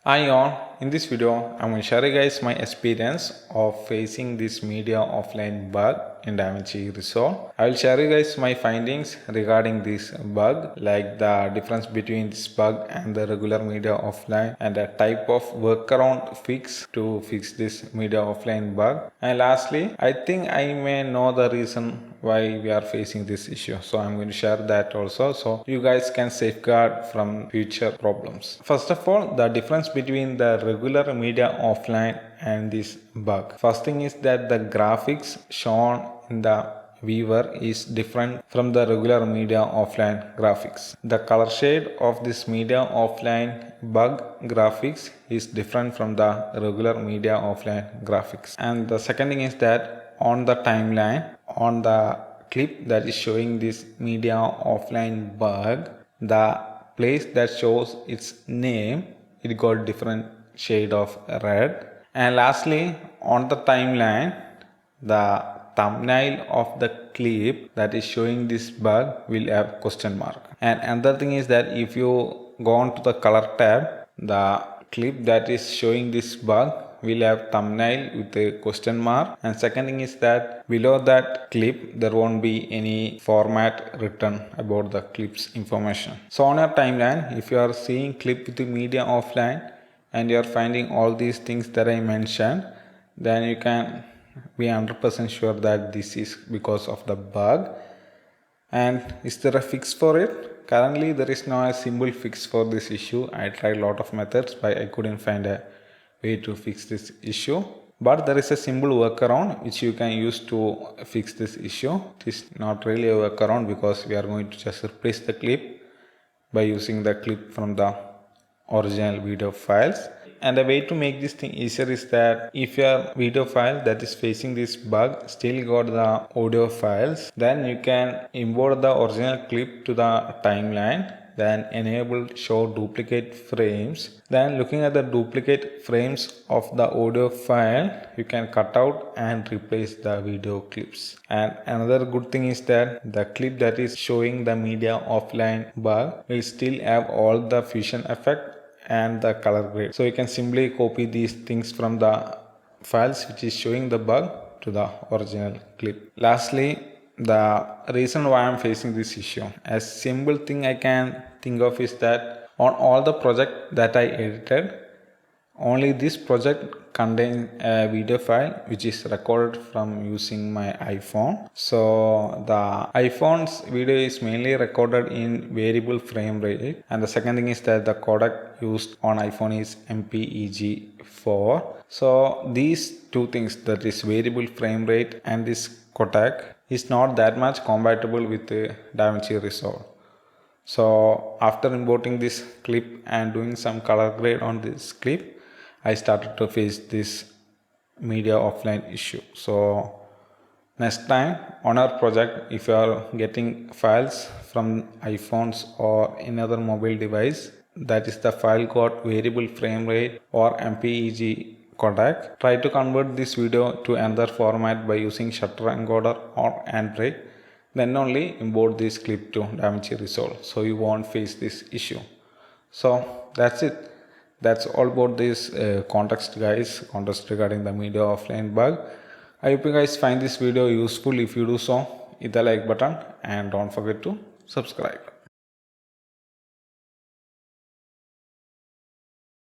Hi all, in this video I'm going to share you guys my experience of facing this media offline bug in DaVinci Resolve. I will share you guys my findings regarding this bug, like the difference between this bug and the regular media offline and the type of workaround fix to fix this media offline bug. And lastly, I think I may know the reason why we are facing this issue, so I'm going to share that also so you guys can safeguard from future problems. First of all, the difference between the regular media offline and this bug. First thing is that the graphics shown in the viewer is different from the regular media offline graphics. The color shade of this media offline bug graphics is different from the regular media offline graphics. And the second thing is that on the timeline, on the clip that is showing this media offline bug, the place that shows its name, it got different shade of red. And lastly, on the timeline, the thumbnail of the clip that is showing this bug will have question mark. And another thing is that if you go on to the color tab, the clip that is showing this bug will have thumbnail with a question mark. And second thing is that below that clip there won't be any format written about the clip's information. So on your timeline, if you are seeing clip with the media offline and you are finding all these things that I mentioned, then you can be 100% sure that this is because of the bug. And is there a fix for it? Currently there is no simple fix for this issue. I tried a lot of methods but I couldn't find a way to fix this issue. But there is a simple workaround which you can use to fix this issue. It is not really a workaround because we are going to just replace the clip by using the clip from the original video files. And the way to make this thing easier is that if your video file that is facing this bug still got the audio files, then you can import the original clip to the timeline, then enable show duplicate frames. Then looking at the duplicate frames of the audio file, you can cut out and replace the video clips. And another good thing is that the clip that is showing the media offline bug will still have all the fusion effect and the color grade. So you can simply copy these things from the files which is showing the bug to the original clip. Lastly, the reason why I'm facing this issue, a simple thing I can think of is that on all the project that I edited, only this project contains a video file which is recorded from using my iPhone. So the iPhone's video is mainly recorded in variable frame rate, and the second thing is that the codec used on iPhone is MPEG-4. So these two things, that is variable frame rate and this codec, is not that much compatible with the DaVinci Resolve. So after importing this clip and doing some color grade on this clip, I started to face this media offline issue. So next time on our project, if you are getting files from iPhones or another mobile device, that is the file got variable frame rate or MPEG codec, try to convert this video to another format by using shutter encoder or handbrake. Then only import this clip to DaVinci Resolve, so you won't face this issue. So that's it. That's all about this context regarding the media offline bug. I hope you guys find this video useful. If you do so, hit the like button and don't forget to subscribe.